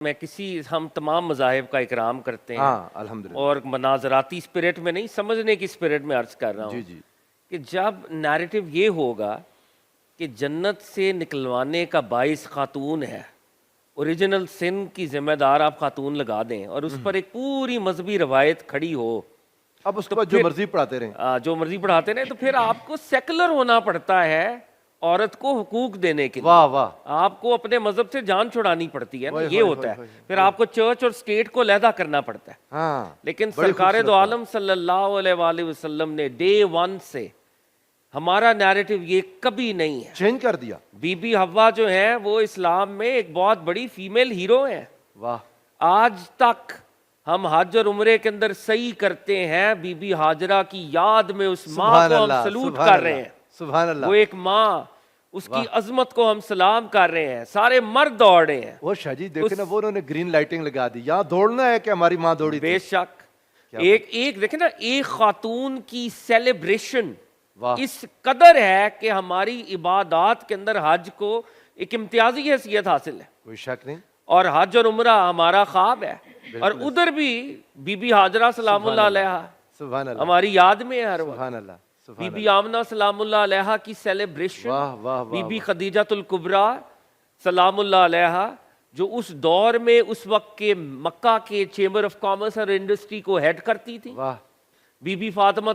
میں ہم تمام مذاہب کا اکرام کرتے ہیں الحمدللہ، اور مناظراتی اسپرٹ میں نہیں، سمجھنے کی اسپرٹ میں عرض کر رہا ہوں جی کہ جب نیریٹو یہ ہوگا کہ جنت سے نکلوانے کا باعث خاتون ہے، اوریجنل سن کی ذمہ دار آپ خاتون لگا دیں اور اس پر ایک پوری مذہبی روایت کھڑی ہو، اب اس کو جو مرضی پڑھاتے رہیں، جو مرضی پڑھاتے رہیں، تو پھر آپ کو سیکولر ہونا پڑتا ہے عورت کو حقوق دینے کے لیے۔ واہ واہ، آپ کو اپنے مذہب سے جان چھڑانی پڑتی ہے نا، یہ ہوئے ہوتا ہے۔ پھر آپ کو چرچ اور اسٹیٹ کو علیحدہ کرنا پڑتا ہے۔ ہاں، لیکن سرکار دو عالم صلی اللہ علیہ وآلہ وسلم نے ڈے ون سے ہمارا نیریٹو یہ کبھی نہیں ہے۔ چینج کر دیا۔ بی بی حوا جو ہیں وہ اسلام میں ایک بہت بڑی فیمیل ہیرو ہیں۔ واہ، آج تک ہم حج اور عمرے کے اندر سعی کرتے ہیں، بی بی ہاجرہ کی یاد میں اس ماں کو ہم سلوٹ کر رہے ہیں۔ سبحان اللہ، وہ ایک ماں، اس کی عظمت کو ہم سلام کر رہے ہیں۔ سارے مرد دوڑ رہے ہیں۔ وہ شاہ جی دیکھیں نا، وہ انہوں نے گرین لائٹنگ لگا دی، یہاں دوڑنا ہے کہ ہماری ماں دوڑی تھی۔ بے شک ایک دیکھیں نا، ایک خاتون کی سیلیبریشن اس قدر ہے کہ ہماری عبادات کے اندر حج کو ایک امتیازی حیثیت حاصل ہے، کوئی شک نہیں۔ اور حج اور عمرہ ہمارا خواب ہے، اور ادھر بھی بی بی ہاجرہ سلام اللہ علیہ سبحان اللہ، ہماری یاد میں ہے ہر وقت۔ سبحان اللہ، بی بی آمنہ سلام اللہ علیہ کی سیلیبریشن، واہ واہ بی واہ، بی خدیجۃ الکبریٰ سلام اللہ علیہ، جو اس دور میں اس وقت کے مکہ کے چیمبر آف کامرس اور انڈسٹری کو ہیڈ کرتی تھی۔ واہ، بی بی فاطمہ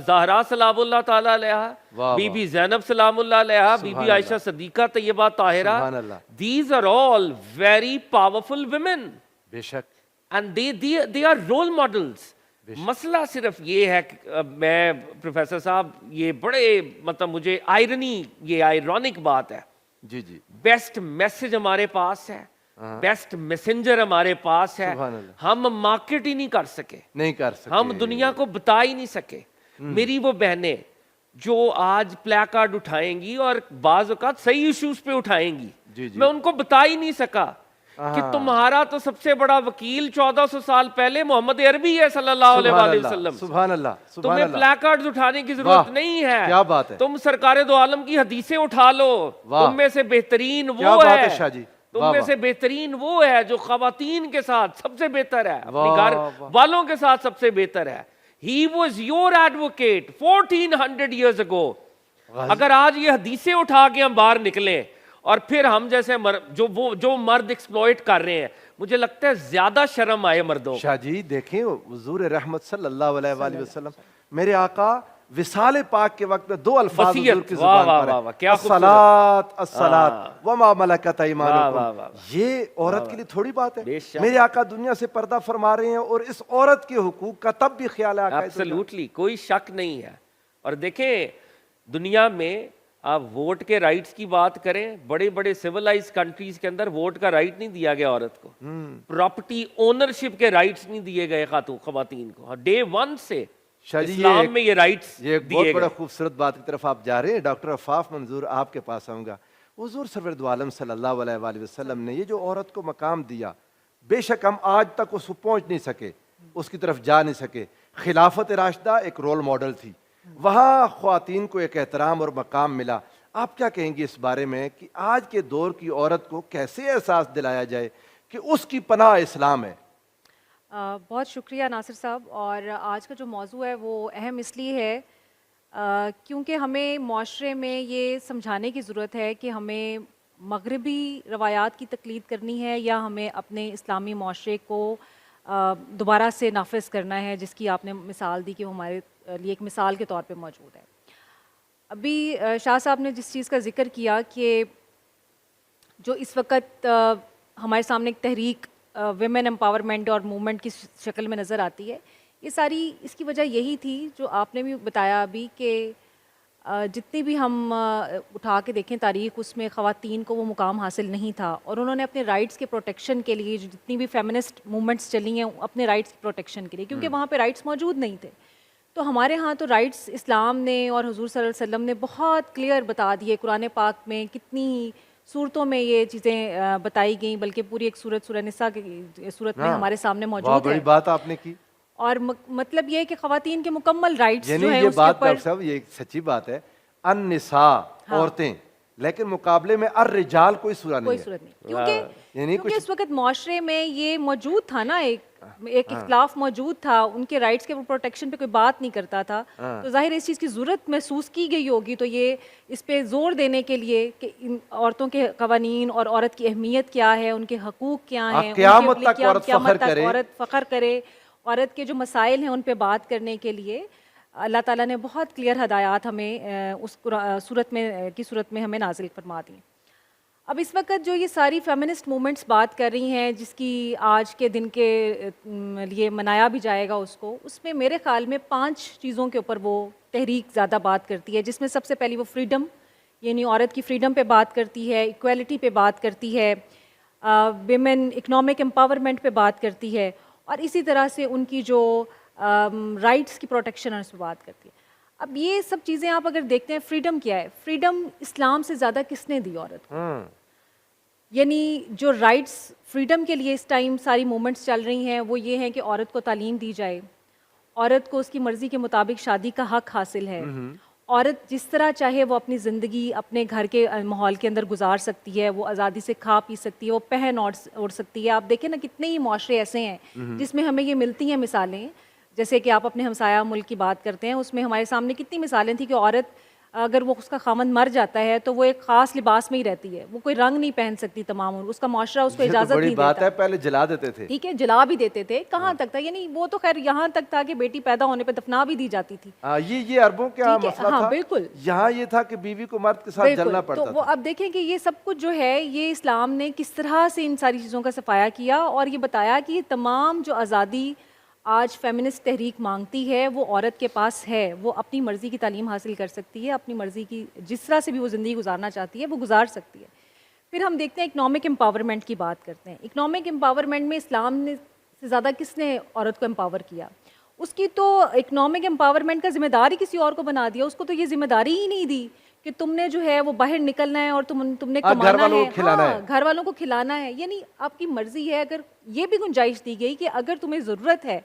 زہرا سلام اللہ تعالی علیہ، بی بی زینب سلام اللہ علیہ، بی بی عائشہ صدیقہ طیبہ طاہرہ۔ سبحان اللہ، These are all very powerful women بے شک، and they are role models۔ مسئلہ صرف یہ ہے کہ میں پروفیسر صاحب یہ بڑے مجھے آئرنی، یہ آئرونک بات ہے، جی جی، بیسٹ میسج ہمارے پاس ہے، بیسٹ میسنجر ہمارے پاس ہے، سبحان اللہ، ہم مارکیٹ ہی نہیں کر سکے، نہیں کر سکتے، ہم دنیا کو بتا ہی نہیں سکے۔ میری وہ بہنیں جو آج پلے کارڈ اٹھائیں گی اور بعض اوقات صحیح ایشوز پہ اٹھائیں گی، میں ان کو بتا ہی نہیں سکا کہ تمہارا تو سب سے بڑا وکیل 1400 سال پہلے محمد عربی ہے صلی اللہ علیہ وآلہ وسلم۔ سبحان اللہ، سبحان تمہیں اللہ، پلے کارڈز اٹھانے کی ضرورت نہیں ہے، کیا بات ہے، تم سرکار دو عالم کی حدیثیں اٹھا لو۔ تم میں سے بہترین کیا وہ بات ہے ہے، شاہ جی، تم میں سے بہترین وہ ہے جو خواتین کے ساتھ سب سے بہتر ہے، اپنی گھر والوں کے ساتھ سب سے بہتر ہے۔ He was your advocate 1400 years ago۔ اگر آج یہ حدیثیں اٹھا کے ہم باہر نکلیں اور پھر ہم جیسے جو مرد ایکسپلوئٹ کر رہے ہیں، مجھے لگتا ہے زیادہ شرم آئے مردوں۔ شاہ جی دیکھیں، حضور رحمت صلی اللہ علیہ وآلہ وسلم، میرے آقا وصال پاک کے وقت میں دو الفاظ حضور کی زبان پر ہیں، الصلاۃ الصلاۃ وما ملکت ایمانکم۔ یہ عورت کے لیے تھوڑی بات ہے، میرے آقا دنیا سے پردہ فرما رہے ہیں اور اس عورت کے حقوق کا تب بھی خیال ہے۔ ایبسلیوٹلی، کوئی شک نہیں ہے۔ اور دیکھیں دنیا میں آپ ووٹ کے رائٹس کی بات کریں، بڑے بڑے سیولائز کنٹریز کے اندر ووٹ کا رائٹ نہیں دیا گیا عورت کو، پراپرٹی اونرشپ کے رائٹس نہیں دیے گئے خواتین کو، ڈے ون سے اسلام میں یہ رائٹس یہ ایک بہت بڑا خوبصورت بات کی طرف آپ جا رہے ہیں۔ ڈاکٹر عفاف منظور، آپ کے پاس آؤں گا۔ حضور سرور دو عالم صلی اللہ علیہ وآلہ وسلم نے یہ جو عورت کو مقام دیا، بے شک ہم آج تک اس کو پہنچ نہیں سکے، اس کی طرف جا نہیں سکے۔ خلافت راشدہ ایک رول ماڈل تھی، وہاں خواتین کو ایک احترام اور مقام ملا۔ آپ کیا کہیں گے اس بارے میں کہ آج کے دور کی عورت کو کیسے احساس دلایا جائے کہ اس کی پناہ اسلام ہے؟ بہت شکریہ ناصر صاحب، اور آج کا جو موضوع ہے وہ اہم اس لیے ہے کیونکہ ہمیں معاشرے میں یہ سمجھانے کی ضرورت ہے کہ ہمیں مغربی روایات کی تقلید کرنی ہے یا ہمیں اپنے اسلامی معاشرے کو دوبارہ سے نافذ کرنا ہے، جس کی آپ نے مثال دی کہ وہ ہمارے لیے ایک مثال کے طور پہ موجود ہے۔ ابھی شاہ صاحب نے جس چیز کا ذکر کیا کہ جو اس وقت ہمارے سامنے ایک تحریک ویمن امپاورمنٹ اور موومنٹ کی شکل میں نظر آتی ہے، یہ ساری اس کی وجہ یہی تھی جو آپ نے بھی بتایا ابھی کہ جتنی بھی ہم اٹھا کے دیکھیں تاریخ، اس میں خواتین کو وہ مقام حاصل نہیں تھا، اور انہوں نے اپنے رائٹس کے پروٹیکشن کے لیے جتنی بھی فیمنسٹ موومنٹس چلی ہیں اپنے رائٹس کی پروٹیکشن کے لیے، کیونکہ وہاں پہ رائٹس موجود نہیں تھے۔ تو ہمارے ہاں تو رائٹس اسلام نے اور حضور صلی اللہ علیہ وسلم نے بہت کلیئر بتا دیے، قرآن پاک میں کتنی صورتوں میں یہ چیزیں بتائی گئیں، بلکہ پوری ایک سورہ نساء کی صورت میں ہمارے سامنے موجود ہے۔ بڑی بات آپ نے کی، اور مطلب یہ کہ خواتین کے مکمل رائٹس یعنی جو ہے یہ اس کے بات اوپر، ڈاکٹر صاحب یہ سچی بات ہے، النساء عورتیں لیکن مقابلے میں الرجال کوئی سورہ کوئی نہیں ہے. صورت نہیں، کیونکہ یعنی کیونکہ اس وقت معاشرے میں یہ موجود تھا نا، ایک اختلاف موجود تھا، ان کے رائٹس کے پروٹیکشن پہ کوئی بات نہیں کرتا تھا، تو ظاہر اس چیز کی ضرورت محسوس کی گئی ہوگی. تو یہ اس پہ زور دینے کے لیے کہ ان عورتوں کے قوانین اور عورت کی اہمیت کیا ہے، ان کے حقوق کیا ہیں، قیامت تک عورت فخر کرے، عورت فخر کرے، عورت کے جو مسائل ہیں ان پہ بات کرنے کے لیے اللہ تعالیٰ نے بہت کلیئر ہدایات ہمیں اس صورت میں ہمیں نازل فرما دی. اب اس وقت جو یہ ساری فیمنسٹ موومنٹس بات کر رہی ہیں، جس کی آج کے دن کے لیے منایا بھی جائے گا اس میں میرے خیال میں 5 چیزوں کے اوپر وہ تحریک زیادہ بات کرتی ہے، جس میں سب سے پہلی وہ فریڈم، یعنی عورت کی فریڈم پہ بات کرتی ہے، ایکویلٹی پہ بات کرتی ہے، ویمن اکنامک امپاورمنٹ پہ بات کرتی ہے، اور اسی طرح سے ان کی جو رائٹس کی پروٹیکشن ہے اس پہ بات کرتی ہے. اب یہ سب چیزیں آپ اگر دیکھتے ہیں، فریڈم کیا ہے؟ فریڈم اسلام سے زیادہ کس نے دی عورت کو؟ یعنی جو رائٹس فریڈم کے لیے اس ٹائم ساری موومنٹس چل رہی ہیں وہ یہ ہیں کہ عورت کو تعلیم دی جائے، عورت کو اس کی مرضی کے مطابق شادی کا حق حاصل ہے، عورت جس طرح چاہے وہ اپنی زندگی اپنے گھر کے ماحول کے اندر گزار سکتی ہے، وہ آزادی سے کھا پی سکتی ہے، وہ پہن اوڑھ سکتی ہے. آپ دیکھیں نا کتنے ہی معاشرے ایسے ہیں جس میں ہمیں یہ ملتی ہیں مثالیں، جیسے کہ آپ اپنے ہمسایہ ملک کی بات کرتے ہیں، اس میں ہمارے سامنے کتنی مثالیں تھیں کہ عورت اگر وہ اس کا خامند مر جاتا ہے تو وہ ایک خاص لباس میں ہی رہتی ہے، وہ کوئی رنگ نہیں پہن سکتی تمام، اس کا معاشرہ اس کو اجازت نہیں دیتا. بات ہے پہلے جلا دیتے تھے، ٹھیک ہے، جلا بھی دیتے تھے، کہاں تک تھا؟ یعنی وہ تو خیر یہاں تک تھا کہ بیٹی پیدا ہونے پہ دفنا بھی دی جاتی تھی. یہ عربوں کا مسئلہ تھا. بالکل. یہاں یہ تھا کہ بیوی کو مرد کے ساتھ جلنا پڑتا تھا. تو وہ اب دیکھیں کہ یہ سب کچھ جو ہے یہ اسلام نے کس طرح سے ان ساری چیزوں کا صفایا کیا، اور یہ بتایا کہ یہ تمام جو آزادی آج فیمنسٹ تحریک مانگتی ہے وہ عورت کے پاس ہے، وہ اپنی مرضی کی تعلیم حاصل کر سکتی ہے، اپنی مرضی کی جس طرح سے بھی وہ زندگی گزارنا چاہتی ہے وہ گزار سکتی ہے. پھر ہم دیکھتے ہیں اکنامک امپاورمنٹ کی بات کرتے ہیں. اکنامک امپاورمنٹ میں اسلام نے سے زیادہ کس نے عورت کو امپاور کیا؟ اس کی تو اکنامک امپاورمنٹ کا ذمہ دار ہی کسی اور کو بنا دیا. اس کو تو یہ ذمہ داری ہی نہیں دی کہ تم نے جو ہے وہ باہر نکلنا ہے اور تم نے کمانا ہے، گھر والوں کو کھلانا ہے. یعنی آپ کی مرضی ہے. اگر یہ بھی گنجائش دی گئی کہ اگر تمہیں ضرورت ہے،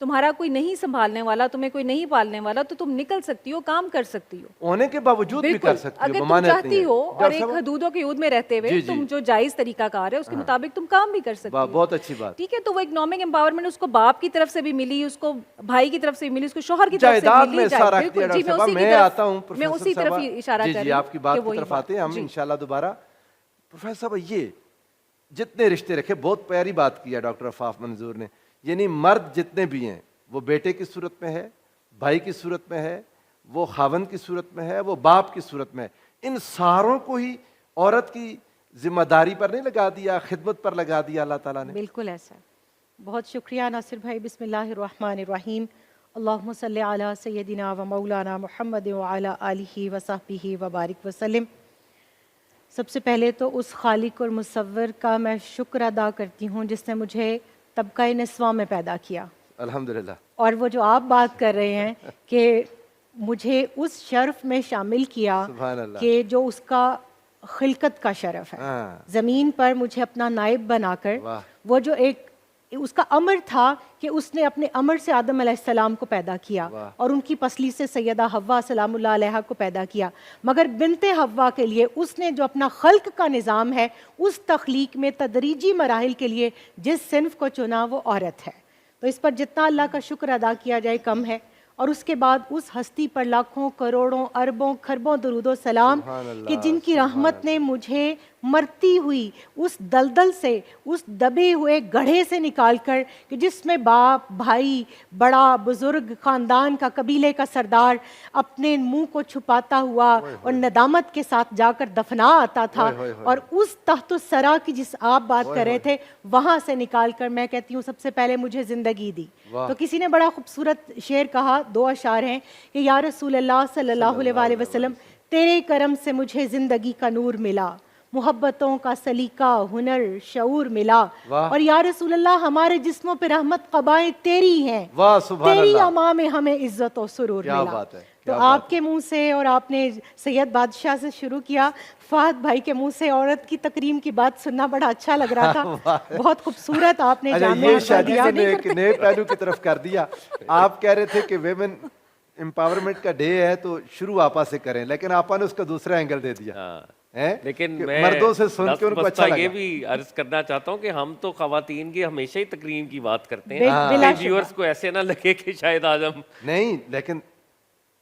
تمہارا کوئی نہیں سنبھالنے والا، تمہیں کوئی نہیں پالنے والا، تو تم نکل سکتی ہو، کام کر سکتی ہو، ہونے کے باوجود بھی کر سکتی ہو اگر تم چاہتی ہو، اور ایک حدودوں کے حدود میں رہتے ہوئے تم جو جائز طریقہ کار ہے اس کے مطابق تم کام بھی کر سکتی ہو. بہت اچھی بات. ٹھیک ہے، تو وہ اکنامک امپاورمنٹ اس کو باپ کی طرف سے بھی ملی، اس کو بھائی کی طرف سے ملی، اس کو شوہر کی طرف سے ملی. بالکل جی، میں اسی طرف اشارہ کر رہی ہوں. آپ کی بات کی طرف آتے ہیں ہم انشاءاللہ دوبارہ. پروفیسر صاحب یہ جتنے رشتے رکھے، بہت پیاری بات کی ہے ڈاکٹر عفاف منظور نے. یعنی مرد جتنے بھی ہیں، وہ بیٹے کی صورت میں ہے، بھائی کی صورت میں ہے، وہ خاوند کی صورت میں ہے، وہ باپ کی صورت میں ہے، ان ساروں کو ہی عورت کی ذمہ داری پر نہیں لگا دیا، خدمت پر لگا دیا اللہ تعالیٰ نے. بالکل ایسا. بہت شکریہ ناصر بھائی. بسم اللہ الرحمن الرحیم. اللہم صلی علی سیدنا و مولانا محمد وعلی آلہ وصحبہ وبارک وسلم. سب سے پہلے تو اس خالق اور مصور کا میں شکر ادا کرتی ہوں جس نے مجھے طبقہ نسواں میں پیدا کیا. الحمدللہ. اور وہ جو آپ بات کر رہے ہیں کہ مجھے اس شرف میں شامل کیا کہ جو اس کا خلقت کا شرف ہے، زمین پر مجھے اپنا نائب بنا کر، وہ جو ایک اس کا امر تھا کہ اس نے اپنے امر سے آدم علیہ السلام کو پیدا کیا اور ان کی پسلی سے سیدہ حوا سلام اللہ علیہا کو پیدا کیا. مگر بنت حوا کے لیے اس نے جو اپنا خلق کا نظام ہے، اس تخلیق میں تدریجی مراحل کے لیے جس صنف کو چنا وہ عورت ہے. تو اس پر جتنا اللہ کا شکر ادا کیا جائے کم ہے. اور اس کے بعد اس ہستی پر لاکھوں کروڑوں اربوں خربوں درود و سلام کہ جن کی رحمت نے مجھے مرتی ہوئی اس دلدل سے، اس دبے ہوئے گڑھے سے نکال کر، کہ جس میں باپ، بھائی، بڑا بزرگ، خاندان کا، قبیلے کا سردار اپنے منہ کو چھپاتا ہوا اور ندامت کے ساتھ جا کر دفنا آتا تھا، اور اس تحت الثری کی جس آپ بات کر رہے تھے وہاں سے نکال کر میں کہتی ہوں سب سے پہلے مجھے زندگی دی. تو کسی نے بڑا خوبصورت شعر کہا، 2 اشعار ہیں کہ یا رسول اللہ صلی اللہ علیہ وآلہ وسلم، تیرے کرم سے مجھے زندگی کا نور ملا، محبتوں کا سلیقہ، ہنر، شعور ملا، اور یا رسول اللہ ہمارے جسموں پہ رحمت قبائیں تیری ہیں، تیری اما میں ہمیں عزت و سرور ملا. تو آپ کے منہ سے، اور آپ نے سید بادشاہ سے شروع کیا، فہد بھائی کے منہ سے عورت کی تکریم کی بات سننا بڑا اچھا لگ رہا تھا. بہت خوبصورت آپ نے یہ شادی سے ایک نئے پہلو کی طرف کر دیا. آپ کہہ رہے تھے کہ ویمن امپاورمنٹ کا ڈے ہے تو شروع آپا سے کریں، لیکن آپا نے اس کا دوسرا اینگل دے دیا. لیکن کہ میں مردوں سے سن کے ان کو اچھا یہ لگا. بھی عرض کرنا چاہتا ہوں کہ ہم تو خواتین کی ہمیشہ ہی تکریم کی بات کرتے بلا ہیں, شبہ. ویورز کو ایسے نہ لگے کہ شاید آج ہم نہیں لیکن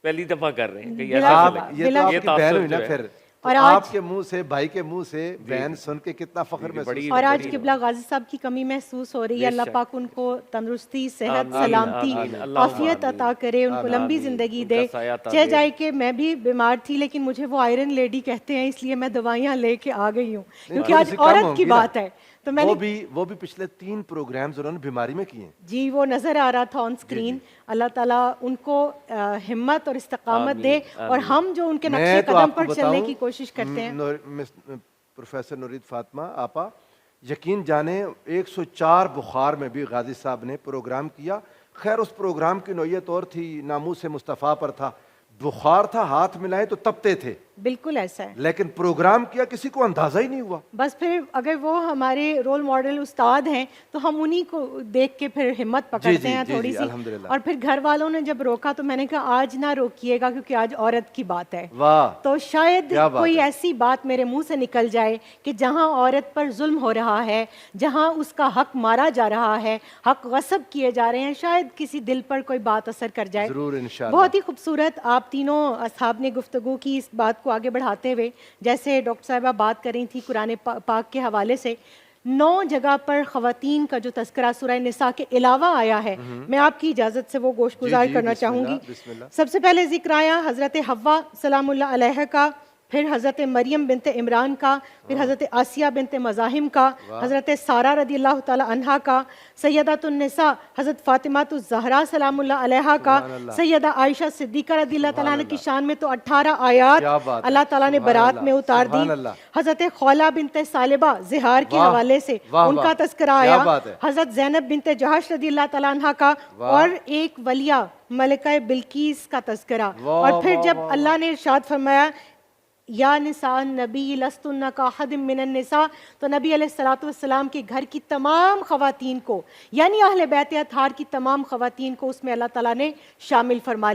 پہلی دفعہ کر رہے ہیں کہ آپ ایسا یہ تو آپ کی بہن ہوئی نا پھر, اور آپ کے منہ سے, بھائی کے منہ سے بہن سن کے کتنا فخر محسوس. اور آج قبلہ غازی صاحب کی کمی محسوس ہو رہی ہے. اللہ پاک ان کو تندرستی, صحت, سلامتی, عافیت عطا کرے, ان کو لمبی زندگی دے. چہ جائے کہ میں بھی بیمار تھی لیکن مجھے وہ آئرن لیڈی کہتے ہیں, اس لیے میں دوائیاں لے کے آ گئی ہوں کیونکہ آج عورت کی بات ہے. تو میں وہ بھی پچھلے 3 پروگرامز انہوں نے بیماری میں کیے ہیں. جی وہ نظر آ رہا تھا آن سکرین. اللہ تعالیٰ ان کو ہمت اور استقامت دے, اور ہم جو ان کے نقشے قدم پر چلنے کی کوشش کرتے ہیں. پروفیسر نورید فاطمہ آپا, یقین جانیں 104 بخار میں بھی غازی صاحب نے پروگرام کیا. خیر اس پروگرام کی نوعیت اور تھی, ناموس مصطفیٰ پر تھا, بخار تھا, ہاتھ ملائے تو تپتے تھے. بالکل ایسا ہے. لیکن پروگرام کیا کسی کو اندازہ ہی نہیں ہوا. بس پھر اگر وہ ہمارے رول ماڈل استاد ہیں تو ہم انہی کو دیکھ کے پھر ہمت پکڑتے ہیں تھوڑی سی. اور پھر گھر والوں نے جب روکا تو میں نے کہا آج نہ روکیے گا کیونکہ آج عورت کی بات ہے. تو شاید کوئی ایسی بات میرے منہ سے نکل جائے کہ جہاں عورت پر ظلم ہو رہا ہے, جہاں اس کا حق مارا جا رہا ہے, حق غصب کیے جا رہے ہیں, شاید کسی دل پر کوئی بات اثر کر جائے. ضرور انشاءاللہ. بہت ہی خوبصورت آپ تینوں اصحاب نے گفتگو کی اس بات کو آگے بڑھاتے ہوئے. جیسے ڈاکٹر صاحبہ بات کر رہی تھی قرآن پاک کے حوالے سے, 9 جگہ پر خواتین کا جو تذکرہ سورہ نساء کے علاوہ آیا ہے, میں آپ کی اجازت سے وہ گوش گزار کرنا چاہوں گی. سب سے پہلے ذکر آیا حضرت حوا سلام اللہ علیہ کا, پھر حضرت مریم بنت عمران کا, پھر حضرت آسیہ بنت مزاحم کا, حضرت سارہ رضی اللہ تعالی عنہا کا, سیدۃ النساء حضرت فاطمہ الزہرا سلام اللہ علیہا کا, سیدہ عائشہ صدیقہ رضی اللہ تعالیٰ عنہ کی شان میں تو 18 آیات اللہ تعالیٰ نے برات میں اتار دی. حضرت خولہ بنت ثعلبہ زہار کے حوالے سے ان کا تذکرہ آیا. حضرت زینب بنت جہش رضی اللہ تعالیٰ عنہا کا, اور ایک ولیہ ملکہ بلقیس کا تذکرہ. اور پھر جب اللہ نے ارشاد فرمایا یا نساء النبی لستن کاحد من النساء, تو نبی علیہ الصلوۃ والسلام کے گھر کی تمام خواتین کو, یعنی اہل بیت اطہار کی تمام خواتین کو اس میں اللہ تعالیٰ نے شامل فرما لیا.